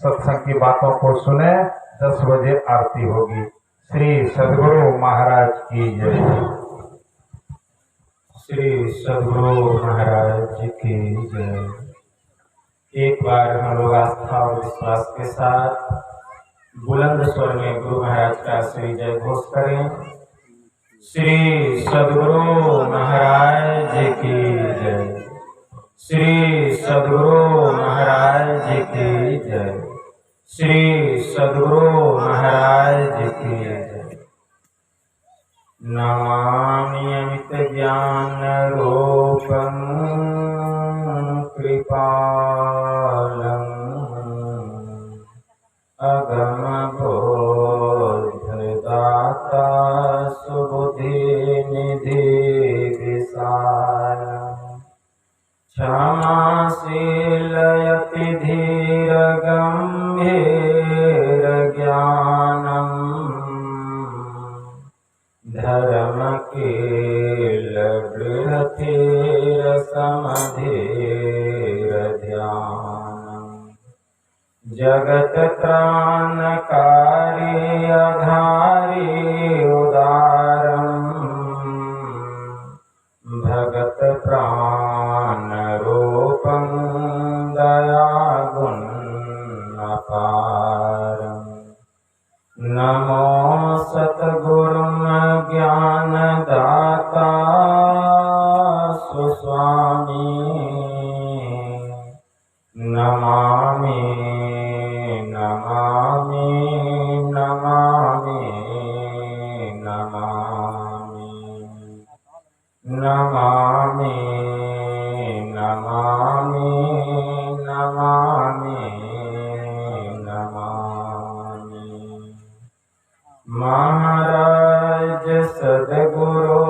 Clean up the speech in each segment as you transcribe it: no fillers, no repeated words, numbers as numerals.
सत्संग की बातों को सुने। 10 बजे आरती होगी। श्री सद्गुरु महाराज की जय। श्री सद्गुरु महाराज की जय। एक बार हम लोग आस्था और विश्वास के साथ बुलंद स्वर में गुरु महाराज का श्री जय घोष करें। श्री सद्गुरु महाराज की जय। श्री सद्गुरु महाराज की जय। श्री सद्गुरु महाराज की जय। नमामि अमित ज्ञान रूपं कृपालम् अगम बोधदाता सुबुद्धि निधि विशालम् क्षमाशील यति धीर गंभीर ज्ञानम् धर्मकील बृहतीर समधीर ध्यानम् जगत त्राणकारी आधारी उदारम् भगत प्राण रूपं दयागुण अपारम् नमो सतगुरुं ज्ञानदाता सुस्वामी नमामि नमामि नमामि नमामि नमामि नमामि नमामि नमामि। महाराज सद्गुरु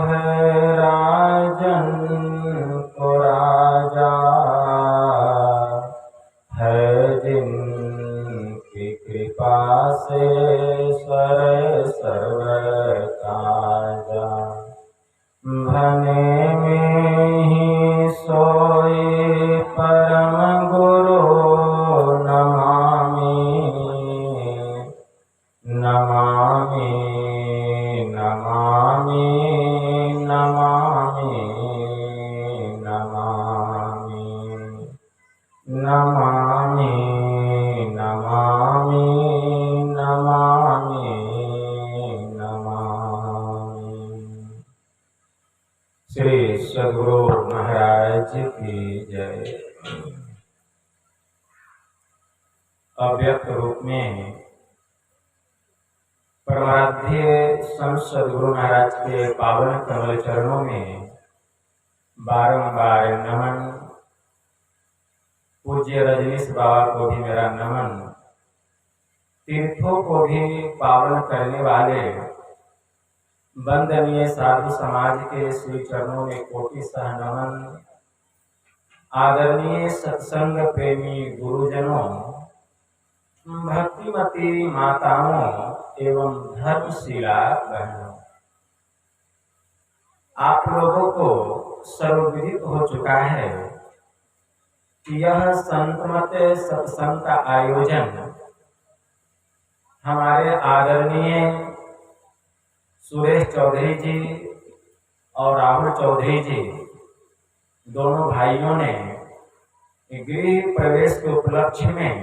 है राजन को राजा है जिनकी कृपा से स्वर सर्व काजा भने में ही सोई परम गुरु नमामि नमामि नमामि नमामि नमामि नमामि नमामि नमामि नमामि। श्री सद्गुरु महाराज की जय। अव्यक्त रूप में परमाराध्य संत सद्गुरु महाराज के पावन कमल चरणों में बारंबार नमन। पूज्य रजनीश बाबा को भी मेरा नमन। तीर्थों को भी पावन करने वाले वंदनीय साधु समाज के श्री चरणों में कोटि सह नमन। आदरणीय सत्संग प्रेमी गुरुजनों, भक्तिमती माताओं एवं धर्मशिला बहनों, आप लोगों को सर्वविदित हो चुका है कि यह संतमत सत्संग का आयोजन हमारे आदरणीय सुरेश चौधरी जी और राहुल चौधरी जी दोनों भाइयों ने गृह प्रवेश के उपलक्ष्य में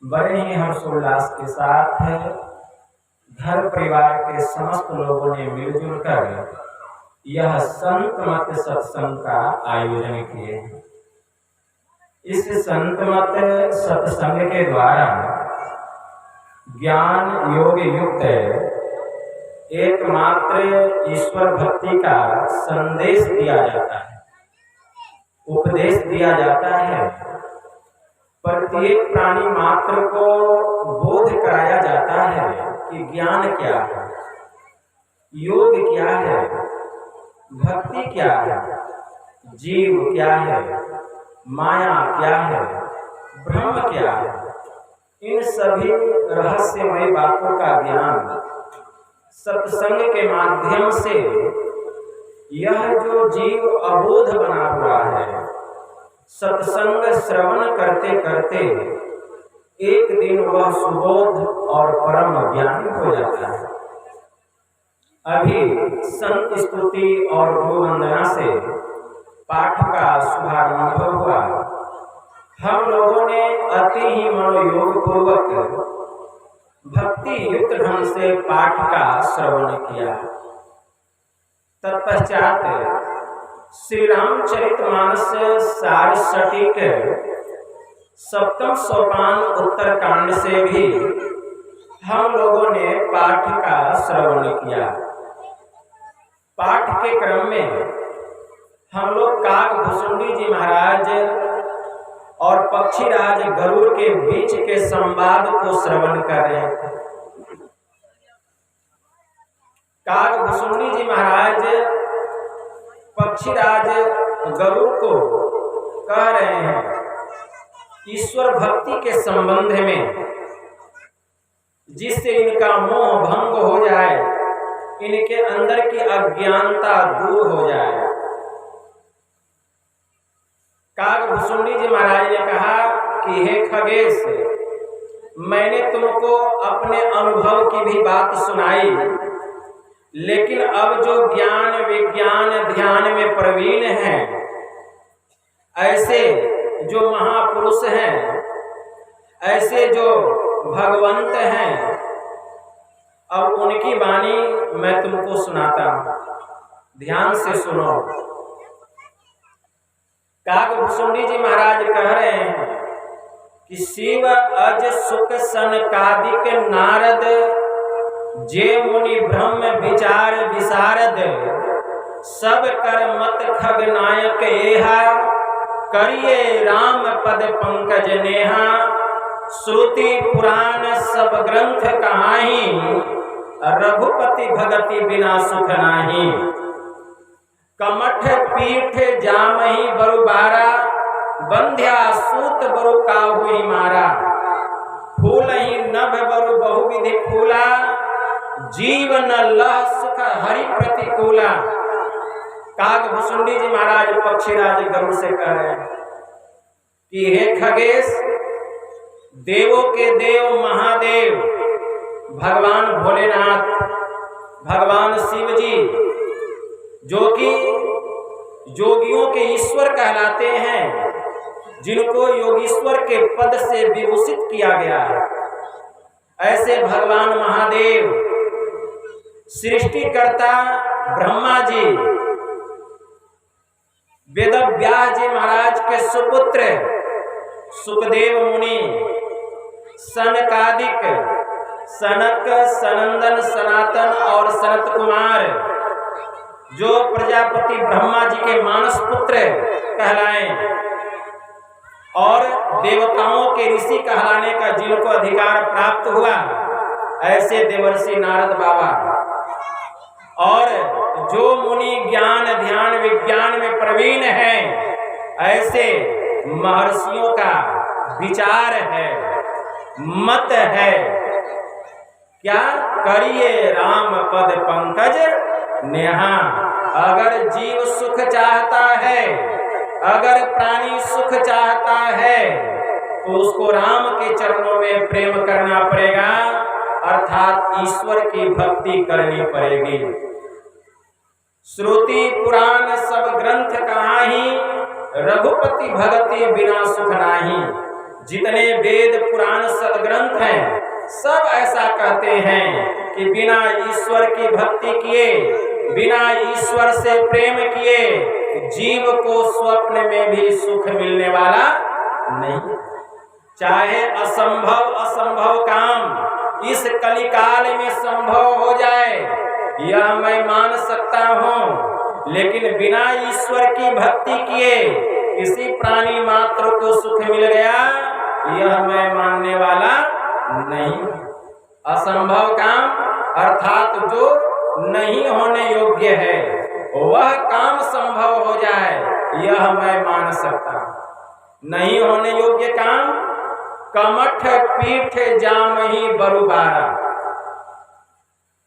बड़े ही हर्षोल्लास के साथ घर परिवार के समस्त लोगों ने मिलजुल कर यह संत मत सत्संग का आयोजन किए। इस संत मत सत्संग के द्वारा ज्ञान योग युक्त एकमात्र ईश्वर भक्ति का संदेश दिया जाता है, उपदेश दिया जाता है। प्रत्येक प्राणी मात्र को बोध कराया जाता है कि ज्ञान क्या है, योग क्या है, भक्ति क्या है, जीव क्या है, माया क्या है, ब्रह्म क्या है। इन सभी रहस्यमय बातों का ज्ञान सत्संग के माध्यम से यह जो जीव अबोध बना हुआ है सत्संग श्रवण करते करते एक दिन वह सुबोध और परम ज्ञानी हो जाता है। अभी संत स्तुति और गुरु वंदना से पाठ का शुभारंभ हुआ। हम लोगों ने अति ही मनोयोग पूर्वक भक्ति युक्त ढंग से पाठ का श्रवण किया। तत्पश्चात श्री रामचरितमानस सार सटीक सप्तम सोपान उत्तर कांड से भी हम लोगों ने पाठ का श्रवण किया। पाठ के क्रम में हम लोग काकभुसुंडी जी महाराज और पक्षीराज गरुड़ के बीच के संवाद को श्रवण कर रहे थे। काकभुसुंडी जी महाराज पक्षीराज गरुड़ को कह रहे हैं ईश्वर भक्ति के संबंध में, जिससे इनका मोह भंग हो जाए, इनके अंदर की अज्ञानता दूर हो जाए। काकभुसुंडी जी महाराज ने कहा कि हे खगेश, मैंने तुमको अपने अनुभव की भी बात सुनाई, लेकिन अब जो ज्ञान विज्ञान ध्यान में प्रवीण हैं, ऐसे जो महापुरुष हैं, ऐसे जो भगवंत हैं, अब उनकी वाणी मैं तुमको सुनाता हूं, ध्यान से सुनो। काकभुसुंडी जी महाराज कह रहे हैं कि शिव अज सुख सनकादिक नारद, जे मुनि ब्रह्म विचार विशारद, सब कर मत खग नायक एहा, करिए राम पद पंकज नेहा, श्रुति पुराण सब ग्रंथ कहाही, रघुपति भगति बिना सुख नाही, कमठ पीठ जामहि बरु बारा, बंध्या सूत बरु काहू ही मारा, फूल ही नभ बरु बहुविधि फूला, जीवन लह सुख हरि प्रतिकूला। काकभुसुंडी जी महाराज पक्षीराज गरुड़ से कह रहे हैं कि हे खगेश, देवों के देव महादेव भगवान भोलेनाथ, भगवान शिव जी, जो कि योगियों के ईश्वर कहलाते हैं, जिनको योगीश्वर के पद से विभूषित किया गया है, ऐसे भगवान महादेव, सृष्टिकर्ता ब्रह्मा जी, वेदव्यास जी महाराज के सुपुत्र सुखदेव मुनि, सनकादिक, सनक, सनंदन, सनातन और सनत कुमार, जो प्रजापति ब्रह्मा जी के मानस पुत्र कहलाए और देवताओं के ऋषि कहलाने का जिनको अधिकार प्राप्त हुआ, ऐसे देवर्षि नारद बाबा, और जो मुनि ज्ञान ध्यान विज्ञान में प्रवीण हैं, ऐसे महर्षियों का विचार है, मत है, क्या करिए राम पद पंकज नेहा। अगर जीव सुख चाहता है, अगर प्राणी सुख चाहता है, तो उसको राम के चरणों में प्रेम करना पड़ेगा, अर्थात ईश्वर की भक्ति करनी पड़ेगी। श्रुति पुराण सब ग्रंथ कहाही, रघुपति भगति बिना सुख नाही। जितने वेद पुराण सदग्रंथ हैं, सब ऐसा कहते हैं कि बिना ईश्वर की भक्ति किए, बिना ईश्वर से प्रेम किए, जीव को स्वप्न में भी सुख मिलने वाला नहीं। चाहे असंभव काम इस कलिकाल में संभव हो जाए, यह मैं मान सकता हूँ, लेकिन बिना ईश्वर की भक्ति किए किसी प्राणी मात्र को सुख मिल गया, यह मैं मानने वाला नहीं। असंभव काम अर्थात जो नहीं होने योग्य है, वह काम संभव हो जाए, यह मैं मान सकता हूँ। नहीं होने योग्य काम, कमठ पीठ जामहि बरुबारा,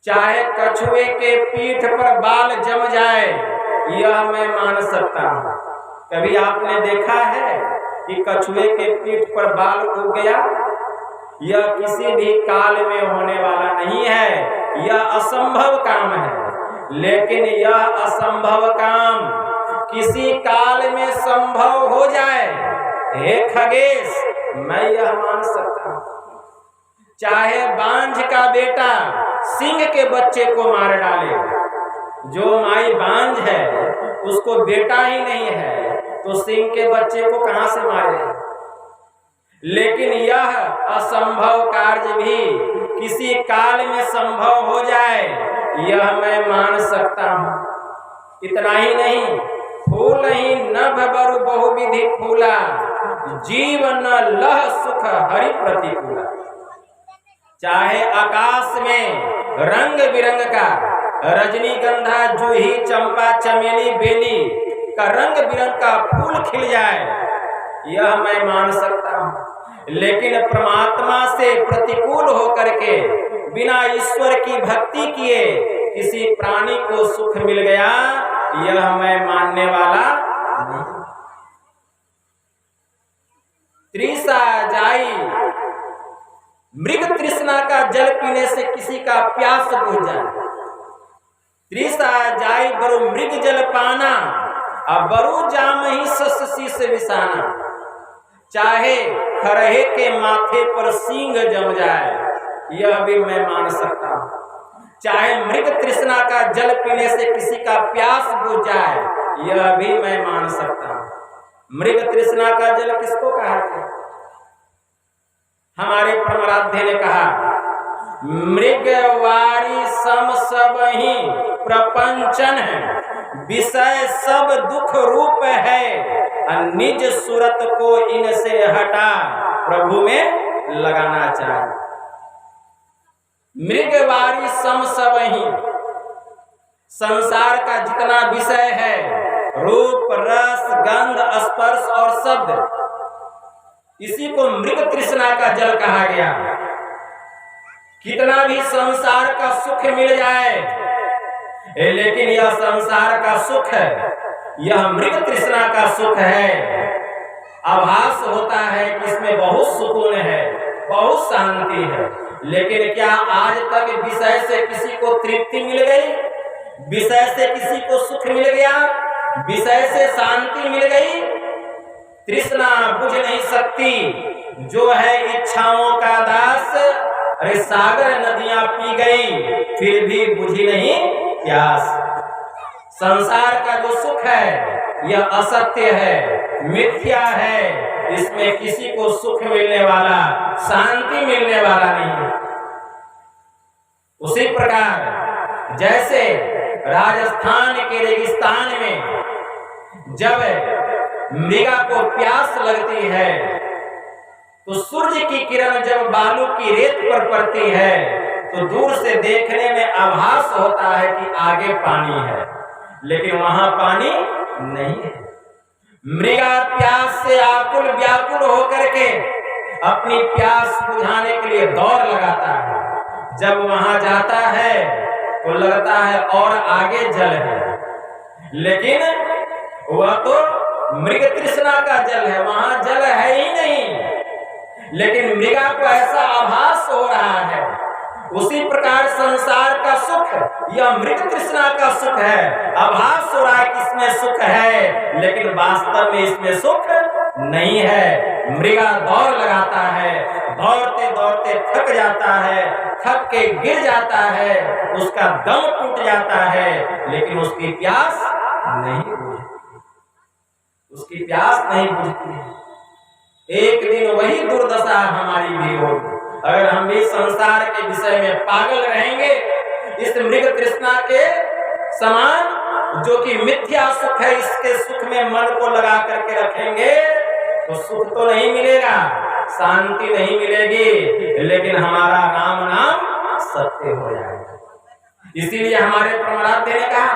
चाहे कछुए के पीठ पर बाल जम जाए, यह मैं मान सकता हूँ। कभी आपने देखा है कि कछुए के पीठ पर बाल उग गया? यह किसी भी काल में होने वाला नहीं है, यह असंभव काम है। लेकिन यह असंभव काम किसी काल में संभव हो जाए, हे खगेश, मैं यह मान सकता हूं। चाहे बांझ का बेटा सिंह के बच्चे को मार डाले, जो माई बांझ है उसको बेटा ही नहीं है तो सिंह के बच्चे को कहां से मारे? लेकिन यह असंभव कार्य भी किसी काल में संभव हो जाए, यह मैं मान सकता हूं। इतना ही नहीं, फूल ही नभ बरु बहुविधि फूला, जीवन लह सुख हरि प्रतिकूला। चाहे आकाश में रंग बिरंग का रजनीगंधा, जूही, चंपा, चमेली, बेली का रंग बिरंग का फूल खिल जाए, यह मैं मान सकता हूं। लेकिन परमात्मा से प्रतिकूल होकर के बिना ईश्वर की भक्ति किए किसी प्राणी को सुख मिल गया, यह मैं मानने वाला नहीं। तृषा जाई, मृग तृष्णा का जल पीने से किसी का प्यास बुझ जाए। तृषा जाई बरु मृग जल पाना, अब बरु जाम ही सस शीस विसाना। चाहे खरहे के माथे पर सींग जम जाए, यह भी मैं मान सकता हूं। चाहे मृग तृष्णा का जल पीने से किसी का प्यास बुझ जाए, यह भी मैं मान सकता हूं। मृग तृष्णा का जल किसको कहा गया? हमारे परमाराध्य ने कहा, मृगवारी सम सब ही प्रपंचन है, विषय सब दुख रूप है, निज सूरत को इनसे हटा प्रभु में लगाना चाहिए। मृगवारी सम सब ही, संसार का जितना विषय है, रूप, रस, गंध, स्पर्श और शब्द, इसी को मृग तृष्णा का जल कहा गया। कितना भी संसार का सुख मिल जाए, लेकिन यह संसार का सुख है, यह मृग तृष्णा का सुख है। आभास होता है कि इसमें बहुत सुकून है, बहुत शांति है, लेकिन क्या आज तक विषय से किसी को तृप्ति मिल गई? विषय से किसी को सुख मिल गया? विषय से शांति मिल गई? तृष्णा बुझ नहीं सकती, जो है इच्छाओं का दास। अरे सागर नदियां पी गई, फिर भी बुझी नहीं प्यास। संसार का जो सुख है यह असत्य है, मिथ्या है, इसमें किसी को सुख मिलने वाला, शांति मिलने वाला नहीं है। उसी प्रकार जैसे राजस्थान के रेगिस्तान में जब मृगा को प्यास लगती है तो सूर्य की किरण जब बालू की रेत पर पड़ती है तो दूर से देखने में आभास होता है कि आगे पानी है, लेकिन वहां पानी नहीं है। मृगा प्यास से आकुल व्याकुल होकर के अपनी प्यास बुझाने के लिए दौड़ लगाता है। जब वहां जाता है तो लगता है और आगे जल है, लेकिन वह तो मृग तृष्णा का जल है, वहां जल है ही नहीं। लेकिन मृगा को ऐसा आभास हो रहा है। उसी प्रकार संसार का सुख यह मृग तृष्णा का सुख है, आभास हो रहा है कि इसमें सुख है, लेकिन वास्तव में इसमें सुख नहीं है। मृगा दौड़ लगाता है, दौड़ते दौड़ते थक जाता है, थक के गिर जाता है, उसका दम टूट जाता है, लेकिन उसकी प्यास नहीं बुझती, उसकी प्यास नहीं बुझती। एक दिन वही दुर्दशा हमारी भी होगी अगर हम भी संसार के विषय में पागल रहेंगे। इस मृग तृष्णा के समान जो कि मिथ्या सुख है, इसके सुख में मन को लगा करके रखेंगे तो सुख तो नहीं मिलेगा, शांति नहीं मिलेगी, लेकिन हमारा राम नाम सत्य हो जाएगा। इसीलिए हमारे परमाराध्य ने कहा,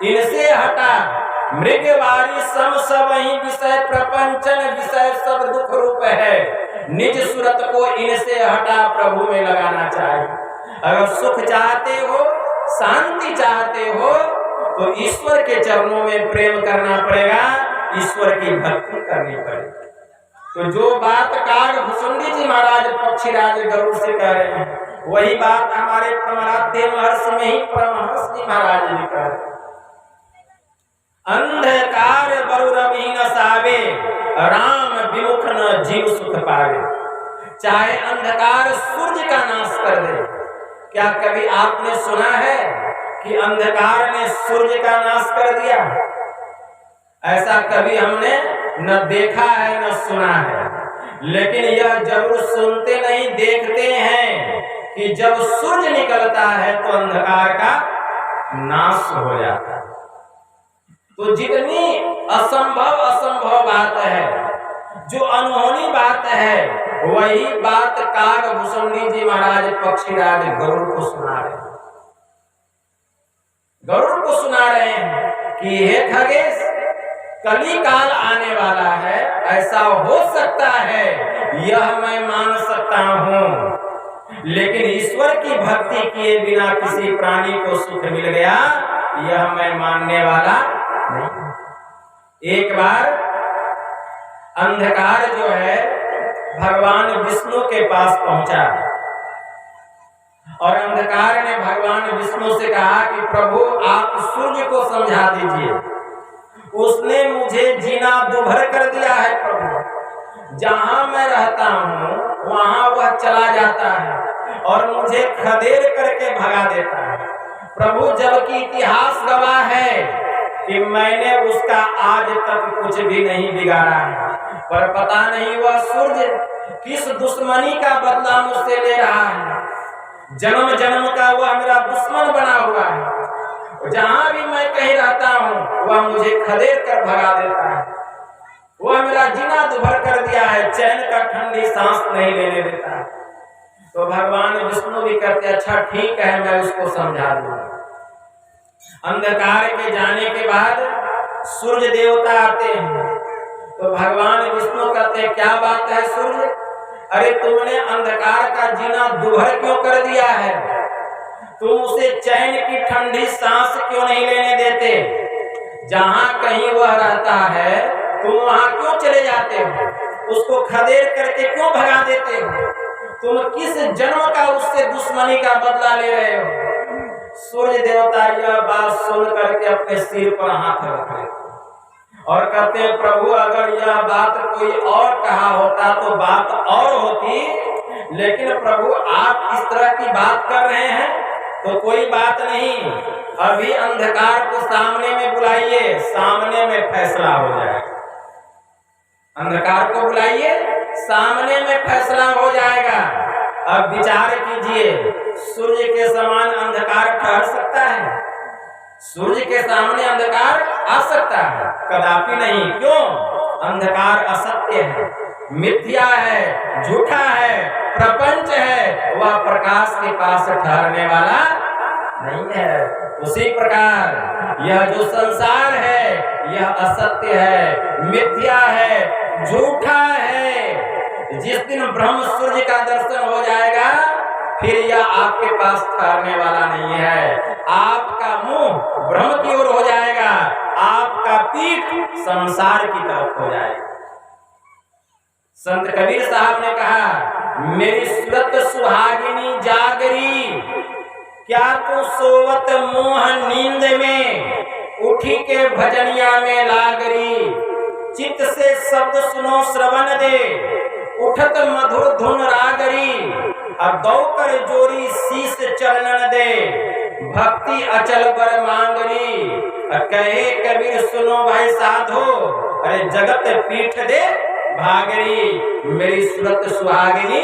इनसे हटा मृगवारी सम सब ही विषय प्रपंचन, विषय सब दुख रूप है, निज सूरत को इनसे हटा प्रभु में लगाना चाहिए। अगर सुख चाहते हो, शांति चाहते हो, तो ईश्वर के चरणों में प्रेम करना पड़ेगा, ईश्वर की भक्ति करनी पड़ेगी। तो जो बात काकभूषुंडी जी महाराज पक्षीराज गरुड़ से कह रहे हैं, वही बात हमारे प्रमराध्य महर्षि में ही परमहंस जी महाराज जी कह रहे हैं। अंधकार बरु रवि न सावे, राम विमुख न जीव सुख पावे। चाहे अंधकार सूर्य का नाश कर दे। क्या कभी आपने सुना है कि अंधकार ने सूर्य का नाश कर दिया? ऐसा कभी हमने न देखा है न सुना है। लेकिन यह जरूर सुनते नहीं देखते हैं कि जब सूर्य निकलता है तो अंधकार का नाश हो जाता है। तो जितनी असंभव बात है, जो अनहोनी बात है, वही बात काकभूषुंडी जी महाराज पक्षीराज गरुड़ को सुना रहे हैं। गरुड़ को सुना रहे हैं कि हे खगेश, कली काल आने वाला है, ऐसा हो सकता है, यह मैं मान सकता हूं। लेकिन ईश्वर की भक्ति किए बिना किसी प्राणी को सुख मिल गया, यह मैं मानने वाला नहीं। एक बार अंधकार जो है भगवान विष्णु के पास पहुंचा और अंधकार ने भगवान विष्णु से कहा कि प्रभु आप सूर्य को समझा दीजिए, उसने मुझे जीना दुभर कर दिया है। प्रभु जहां मैं रहता हूं वहां वह चला जाता है और मुझे खदेड़ करके भगा देता है। प्रभु जबकि इतिहास गवाह है कि मैंने उसका आज तक कुछ भी नहीं बिगाड़ा है, पर पता नहीं वह सूर्य किस दुश्मनी का बदला मुझसे ले रहा है। जन्म जन्म का वह मेरा दुश्मन बना हुआ है। जहां भी मैं कहीं रहता हूं वह मुझे खदेड़ कर भगा देता है। वह मेरा जीना दुभर कर दिया है, चैन का ठंडी सांस नहीं लेने देता है। तो भगवान विष्णु भी कहते अच्छा ठीक है, मैं उसको समझा दूंगा। अंधकार के जाने के बाद सूर्य देवता आते हैं। तो भगवान विष्णु कहते क्या बात है सूर्य, अरे तुमने अंधकार का जीना दुभर क्यों कर दिया है? तुम उसे चैन की ठंडी सांस क्यों नहीं लेने देते? जहां कहीं वह रहता है तुम वहां क्यों चले जाते हो? उसको खदेड़ करके क्यों भगा देते हो? तुम किस जन्म का उससे दुश्मनी का बदला ले रहे हो? सूर्य देवता यह बात सुन करके अपने सिर पर हाथ रख लेते और कहते प्रभु अगर यह बात कोई और कहा होता तो बात और होती, लेकिन प्रभु आप इस तरह की बात कर रहे हैं तो कोई बात नहीं, अभी अंधकार को सामने में बुलाइए, सामने में फैसला हो जाएगा। अंधकार को बुलाइए, सामने में फैसला हो जाएगा। अब विचार कीजिए, सूर्य के समान अंधकार ठहर सकता है? सूर्य के सामने अंधकार आ सकता है? कदापि नहीं। क्यों? अंधकार असत्य है, मिथ्या है, झूठा है, प्रपंच है, वह प्रकाश के पास ठहरने वाला नहीं है। उसी प्रकार यह जो संसार है यह असत्य है, मिथ्या है, झूठा है। जिस दिन ब्रह्म सूर्य का दर्शन हो जाएगा फिर यह आपके पास ठहरने वाला नहीं है। आपका मुंह ब्रह्म की ओर हो जाएगा, आपका पीठ संसार की तरफ हो जाएगा। संत कबीर साहब ने कहा मेरी सूरत सुहागिनी जागरी, क्या तू सोवत मोह नींद में, उठी के भजनिया में लागरी। चित्त से शब्द सुनो श्रवण दे, उठत मधुर धुन रागरी। अब दौ कर जोरी शीस चरणन दे, भक्ति अचल बर मांगरी। कहे कबीर सुनो भाई साधो, अरे जगत पीठ दे भागरी, मेरी सूरत सुहागिनी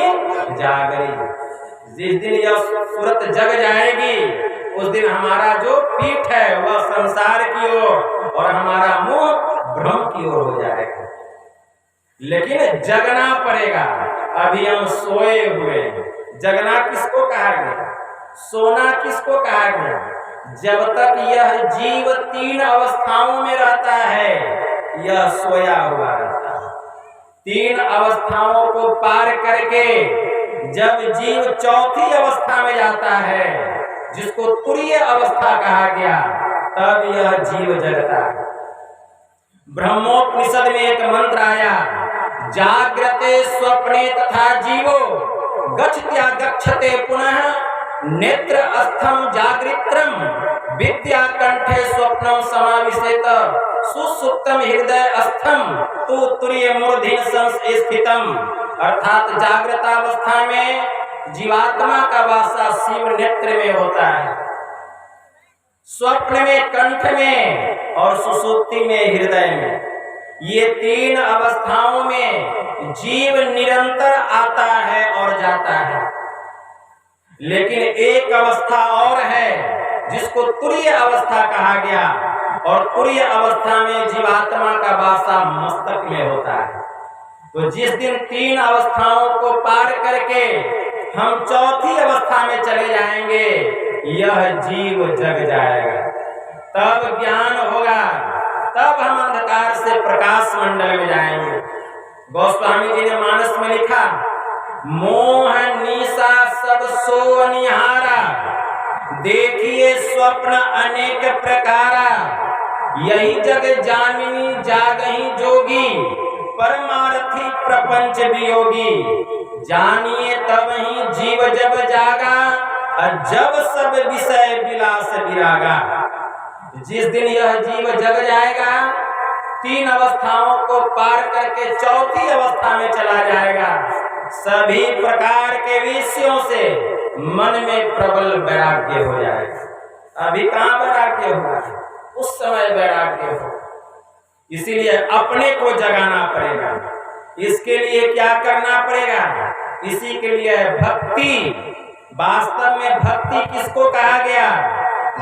जागरी। जिस दिन यह सूरत जग जाएगी उस दिन हमारा जो पीठ है वह संसार की ओर और हमारा मुंह ब्रह्म की ओर हो जाएगा। लेकिन जगना पड़ेगा, अभी हम सोए हुए हैं। जगना किसको कहा गया? सोना किसको कहा गया? जब तक यह जीव तीन अवस्थाओं में रहता है यह सोया हुआ रहता है। तीन अवस्थाओं को पार करके जब जीव चौथी अवस्था में जाता है जिसको तुरीय अवस्था कहा गया, तब यह जीव जगता है। ब्रह्मोपनिषद में एक मंत्र आया, जाग्रते स्वप्ने तथा जीवो गच्छत्या गच्छते पुनः नेत्र अस्थम जागृत्रम विद्या कंठे स्वप्नम समाविशेत सुसुप्तम हृदय अस्थम तु तुर्य मूर्धनि संस्थितम। अर्थात जागृतावस्था में जीवात्मा का वासा शिव नेत्र में होता है, स्वप्न में कंठ में और सुसुप्ति में हृदय में। ये तीन अवस्थाओं में जीव निरंतर आता है और जाता है। लेकिन एक अवस्था और है जिसको तुरीय अवस्था कहा गया, और तुरीय अवस्था में जीवात्मा का वासा मस्तक में होता है। तो जिस दिन तीन अवस्थाओं को पार करके हम चौथी अवस्था में चले जाएंगे, यह जीव जग जाएगा, तब ज्ञान होगा, तब हम अंधकार से प्रकाश मंडल में जाएंगे। गोस्वामी जी ने मानस में लिखा, मोह निशा सब सो निहारा, देखिए स्वप्न अनेक प्रकारा, यही जग जामिनी जागही जोगी, परमार्थी प्रपंच वियोगी, जानिए तब ही जीव जब जागा, जब सब विषय विलास विरागा। जिस दिन यह जीव जग जाएगा, तीन अवस्थाओं को पार करके चौथी अवस्था में चला जाएगा, सभी प्रकार के विषयों से मन में प्रबल वैराग्य हो जाएगा। अभी कहाँ वैराग्य होगा, उस समय वैराग्य हो। इसीलिए अपने को जगाना पड़ेगा। इसके लिए क्या करना पड़ेगा? इसी के लिए भक्ति। वास्तव में भक्ति किसको कहा गया?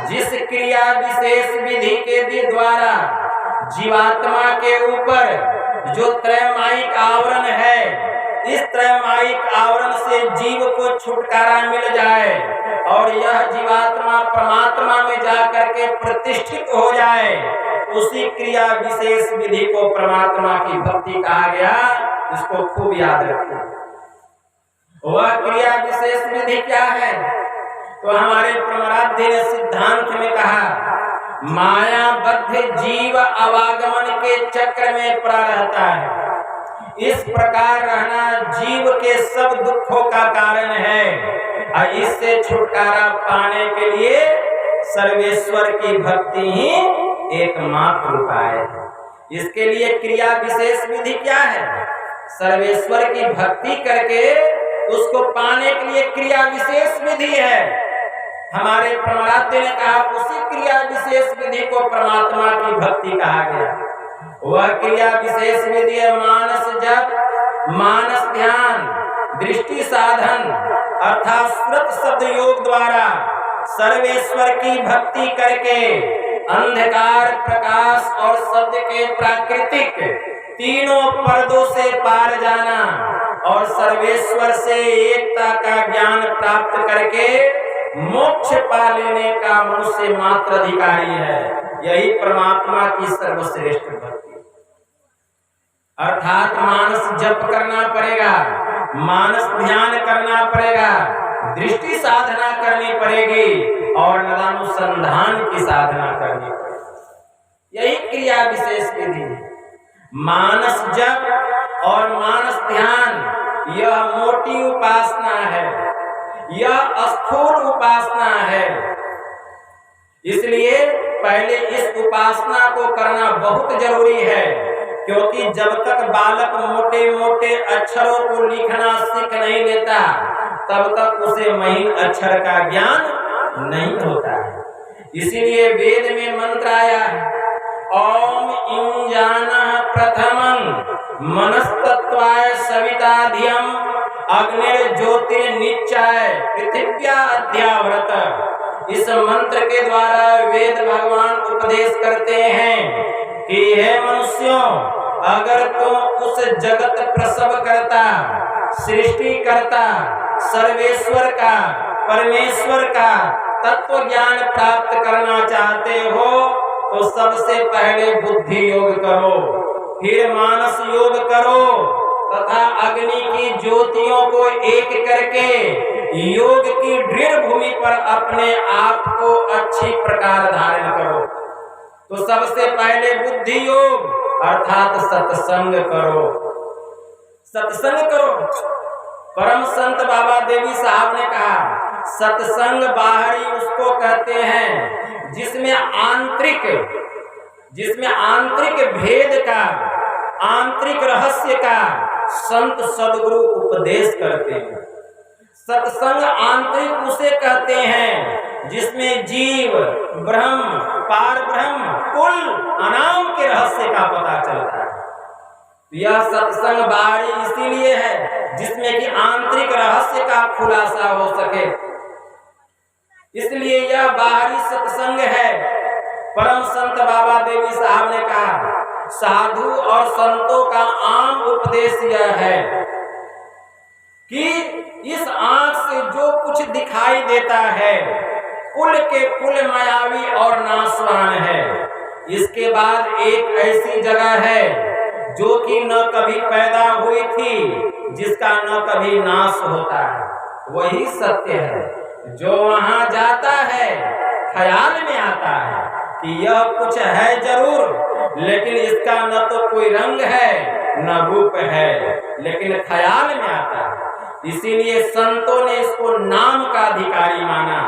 जिस क्रिया विशेष विधि के द्वारा जीवात्मा के ऊपर जो त्रैमायिक आवरण है, इस त्रैमायिक आवरण से जीव को छुटकारा मिल जाए और यह जीवात्मा परमात्मा में जाकर के प्रतिष्ठित हो जाए, उसी क्रिया विशेष विधि को परमात्मा की भक्ति कहा गया। इसको खूब याद रखिए। वह क्रिया विशेष विधि क्या है? तो हमारे प्रमराध्य ने सिद्धांत में कहा, मायाबद्ध जीव आवागमन के चक्र में पड़ा रहता है। इस प्रकार रहना जीव के सब दुखों का कारण है और इससे छुटकारा पाने के लिए सर्वेश्वर की भक्ति ही एकमात्र उपाय है। इसके लिए क्रिया विशेष विधि क्या है? सर्वेश्वर की भक्ति करके उसको पाने के लिए क्रिया विशेष विधि है। हमारे प्रमराध्य ने कहा, उसी क्रिया विशेष विधि को परमात्मा की भक्ति कहा गया। वह क्रिया विशेष विधि है मानस जप, मानस ध्यान, दृष्टि साधन अर्थात स्मृत शब्द योग द्वारा सर्वेश्वर की भक्ति करके अंधकार, प्रकाश और शब्द के प्राकृतिक तीनों पर्दों से पार जाना और सर्वेश्वर से एकता का ज्ञान प्राप्त करके मोक्ष पा लेने का मनुष्य मात्र अधिकारी है। यही परमात्मा की सर्वश्रेष्ठ भक्ति। अर्थात मानस जप करना पड़ेगा, मानस ध्यान करना पड़ेगा, दृष्टि साधना करनी पड़ेगी और नदानुसंधान की साधना करनी पड़ेगी। यही क्रिया विशेष विधि है। मानस जप और मानस ध्यान यह मोटी उपासना है, यह स्थूल उपासना है। इसलिए पहले इस उपासना को करना बहुत जरूरी है, क्योंकि जब तक बालक मोटे मोटे अक्षरों को लिखना सीख नहीं लेता, तब तक उसे महीन अक्षर का ज्ञान नहीं होता है। इसीलिए वेद में मंत्र आया है, ओम इंजानः प्रथमं मनस्तत्वाय सविता धियम अग्निर्ज्योतिर्निच्चाय पृथिव्या अध्याव्रत। इस मंत्र के द्वारा वेद भगवान उपदेश करते हैं कि हे मनुष्यों, अगर तुम उस जगत प्रसव करता, सृष्टि करता, सर्वेश्वर का, परमेश्वर का तत्व ज्ञान प्राप्त करना चाहते हो तो सबसे पहले बुद्धि योग करो, फिर मानस योग करो तथा अग्नि की ज्योतियों को एक करके योग की दृढ़ भूमि पर अपने आप को अच्छी प्रकार धारण करो। तो सबसे पहले बुद्धि योग, अर्थात सत्संग करो, सत्संग करो। परम संत बाबा देवी साहब ने कहा सत्संग बाहरी उसको कहते हैं जिसमें आंतरिक भेद का, आंतरिक रहस्य का संत सदगुरु उपदेश करते हैं। सत्संग आंतरिक उसे कहते हैं जिसमें जीव ब्रह्म, पार ब्रह्म, कुल अनाम के रहस्य का पता चलता है। यह सत्संग बाहरी इसीलिए है जिसमें कि आंतरिक रहस्य का खुलासा हो सके, इसलिए यह बाहरी सत्संग है। परम संत बाबा देवी साहब ने कहा साधु और संतों का आम उपदेश यह है कि इस आंख से जो कुछ दिखाई देता है कुल के कुल मायावी और नाशवान है। इसके बाद एक ऐसी जगह है जो कि न कभी पैदा हुई थी, जिसका न कभी नाश होता है, वही सत्य है। जो वहां जाता है ख्याल में आता है कि यह कुछ है जरूर, लेकिन इसका न तो कोई रंग है न रूप है, लेकिन ख्याल में आता है। इसीलिए संतों ने इसको नाम का अधिकारी माना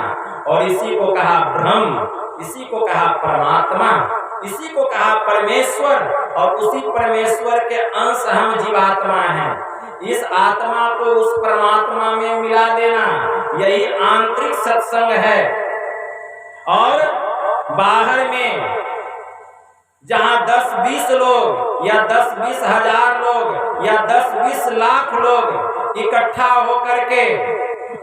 और इसी को कहा ब्रह्म, इसी को कहा परमात्मा, इसी को कहा परमेश्वर, और उसी परमेश्वर के अंश हम जीवात्मा हैं। इस आत्मा को उस परमात्मा में मिला देना यही आंतरिक सत्संग है। और बाहर में जहां 10-20 लोग या 10-20 हजार लोग या 10-20 लाख लोग इकट्ठा होकर के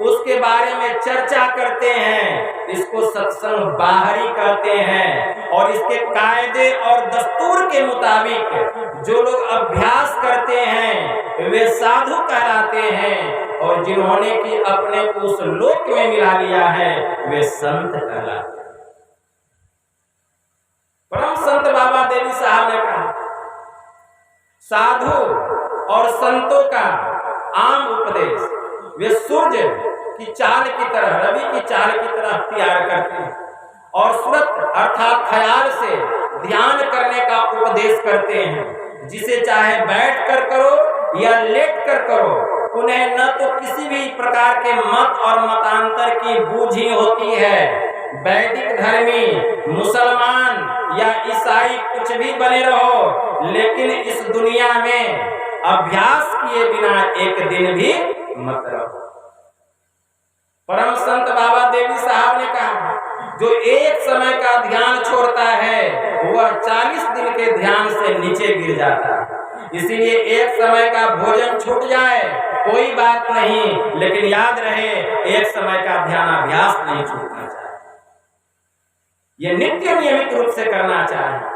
उसके बारे में चर्चा करते हैं, इसको सत्संग बाहरी कहते हैं। और इसके कायदे और दस्तूर के मुताबिक जो लोग अभ्यास करते हैं वे साधु कहलाते हैं, और जिन्होंने कि अपने को उस लोक में मिला लिया है वे संत कहलाते हैं। परम संत बाबा देवी साहब ने कहा साधु और संतों का आम उपदेश वे सूर्य की चाल की तरह, रवि की चाल की तरह अख्तियार करते हैं और सुरत अर्थात ख्याल से ध्यान करने का उपदेश करते हैं, जिसे चाहे बैठ कर करो या लेट कर करो। उन्हें न तो किसी भी प्रकार के मत और मतांतर की बूझी होती है। वैदिक धर्मी, मुसलमान या ईसाई कुछ भी बने रहो, लेकिन इस दुनिया में अभ्यास किए बिना एक दिन भी मत रहो। परम संत बाबा देवी साहब ने कहा जो एक समय का ध्यान छोड़ता है वह 40 दिन के ध्यान से नीचे गिर जाता है। इसीलिए एक समय का भोजन छूट जाए कोई बात नहीं, लेकिन याद रहे एक समय का ध्यान अभ्यास नहीं छूटना चाहिए, ये नित्य नियमित रूप से करना चाहिए।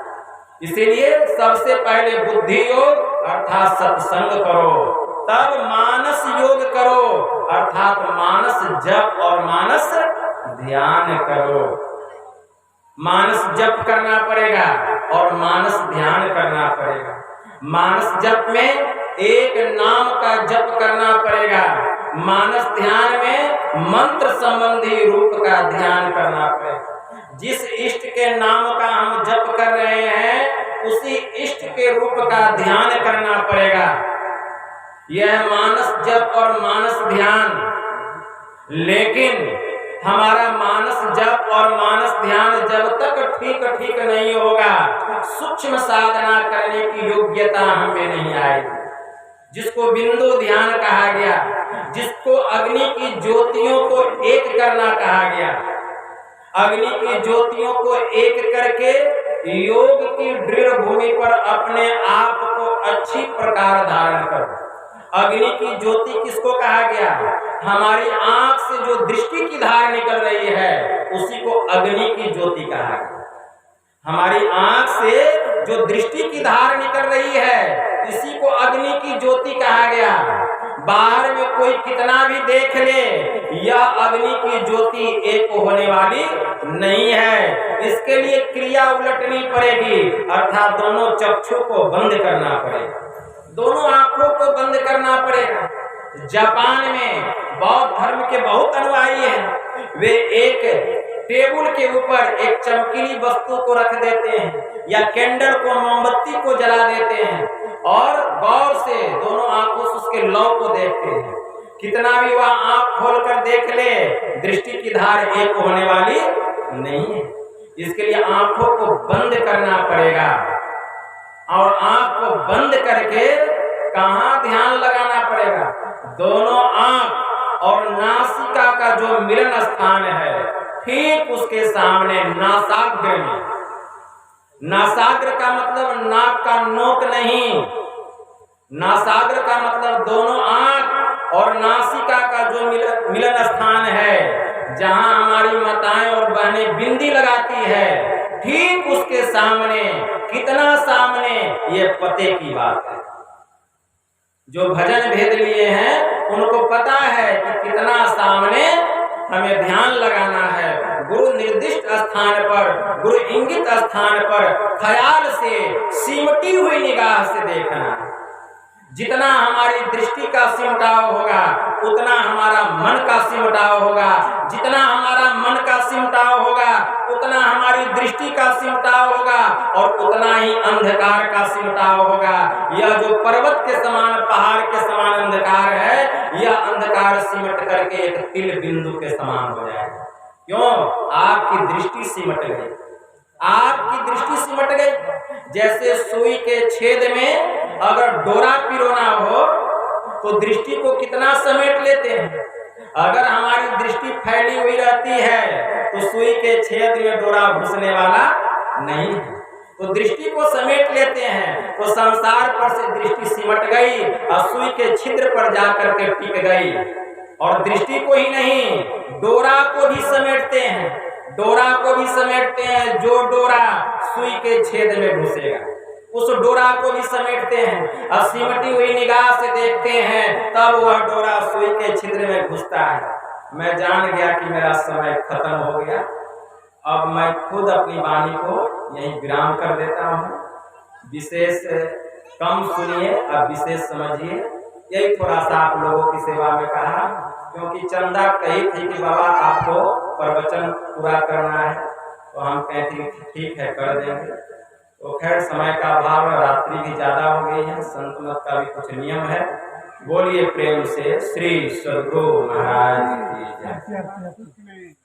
इसीलिए सबसे पहले बुद्धि योग अर्थात सत्संग करो, तब मानस योग करो अर्थात मानस जप और मानस ध्यान करो। मानस जप करना पड़ेगा और मानस ध्यान करना पड़ेगा। मानस जप में एक नाम का जप करना पड़ेगा, मानस ध्यान में मंत्र संबंधी रूप का ध्यान करना पड़ेगा। जिस इष्ट के नाम का हम जप कर रहे हैं उसी इष्ट के रूप का ध्यान करना पड़ेगा। यह मानस जप और मानस ध्यान, लेकिन हमारा मानस जप और मानस ध्यान जब तक ठीक नहीं होगा, सूक्ष्म साधना करने की योग्यता हमें नहीं आएगी। जिसको बिंदु ध्यान कहा गया, जिसको अग्नि की ज्योतियों को एक करना कहा गया, अग्नि की ज्योतियों को एक करके योग की दृढ़ भूमि पर अपने आप को अच्छी प्रकार धारण करो। अग्नि की ज्योति किसको कहा गया? हमारी आंख से जो दृष्टि की धार निकल रही है उसी को अग्नि की ज्योति कहा गया। हमारी आंख से जो दृष्टि की धार निकल रही है इसी को अग्नि की ज्योति कहा गया। बाहर में कोई कितना भी देख ले, यह अग्नि की ज्योति एक होने वाली नहीं है। इसके लिए क्रिया उलटनी पड़ेगी, अर्थात दोनों चक्षु को बंद करना पड़ेगा, दोनों आंखों को बंद करना पड़ेगा। जापान में बौद्ध धर्म के बहुत अनुयायी हैं, वे एक टेबल के ऊपर एक चमकीली वस्तु को रख देते हैं या कैंडल को, मोमबत्ती को जला देते हैं और गौर से दोनों आंखों से उसके लौ को देखते हैं। कितना भी वह आंख खोलकर देख ले, दृष्टि की धार एक होने वाली नहीं है। इसके लिए आंखों को बंद करना पड़ेगा और आंख को बंद करके कहाँ ध्यान लगाना पड़ेगा? दोनों आंख और नासिका का जो मिलन स्थान है, ठीक उसके सामने नासाग्र में। नासाग्र का मतलब नाक का नोक नहीं, नासाग्र का मतलब दोनों आंख और नासिका का जो मिलन स्थान है, जहां हमारी माताएं और बहनें बिंदी लगाती है, ठीक उसके सामने। कितना सामने? ये पते की बात है। जो भजन भेद लिए हैं उनको पता है कि कितना सामने हमें ध्यान लगाना है। गुरु निर्दिष्ट स्थान पर, गुरु इंगित स्थान पर ख्याल से, सिमटी हुई निगाह से देखना है। जितना हमारी दृष्टि का सिमटाव होगा उतना हमारा मन का सिमटाव होगा, जितना हमारा मन का सिमटाव होगा उतना हमारी दृष्टि का सिमटाव होगा और उतना ही अंधकार का सिमटाव होगा। यह जो पर्वत के समान, पहाड़ के समान अंधकार है, यह अंधकार सिमट करके एक तिल बिंदु के समान हो जाएगा। क्यों? आपकी दृष्टि सिमट गई, आपकी दृष्टि सिमट गई। जैसे सुई के छेद में अगर डोरा पिरोना हो तो दृष्टि को कितना समेट लेते हैं। अगर हमारी दृष्टि फैली हुई रहती है तो सुई के छेद में डोरा घुसने वाला नहीं है, तो दृष्टि को समेट लेते हैं। तो संसार पर से दृष्टि सिमट गई और सुई के छिद्र पर जाकर के टिक गई। और दृष्टि को ही नहीं, डोरा को भी समेटते हैं, डोरा को भी समेटते हैं। जो डोरा सुई के छेद में घुसेगा उस डोरा को भी समेटते हैं और सिमटी हुई निगाह से देखते हैं, तब वह डोरा सुई के छिद्र में घुसता है। मैं जान गया कि मेरा समय खत्म हो गया। अब मैं खुद अपनी वाणी को यहीं विराम कर देता हूँ। विशेष कम सुनिए और विशेष समझिए। यही थोड़ा सा आप लोगों की सेवा में कहा, क्योंकि चंदा कही थी कि बाबा आपको प्रवचन पूरा करना है, तो हम कहते हैं ठीक है कर देंगे। तो खैर समय का अभाव है, रात्रि भी ज्यादा हो गई है, संत मत का भी कुछ नियम है। बोलिए प्रेम से श्री सद्गुरु महाराज की जय।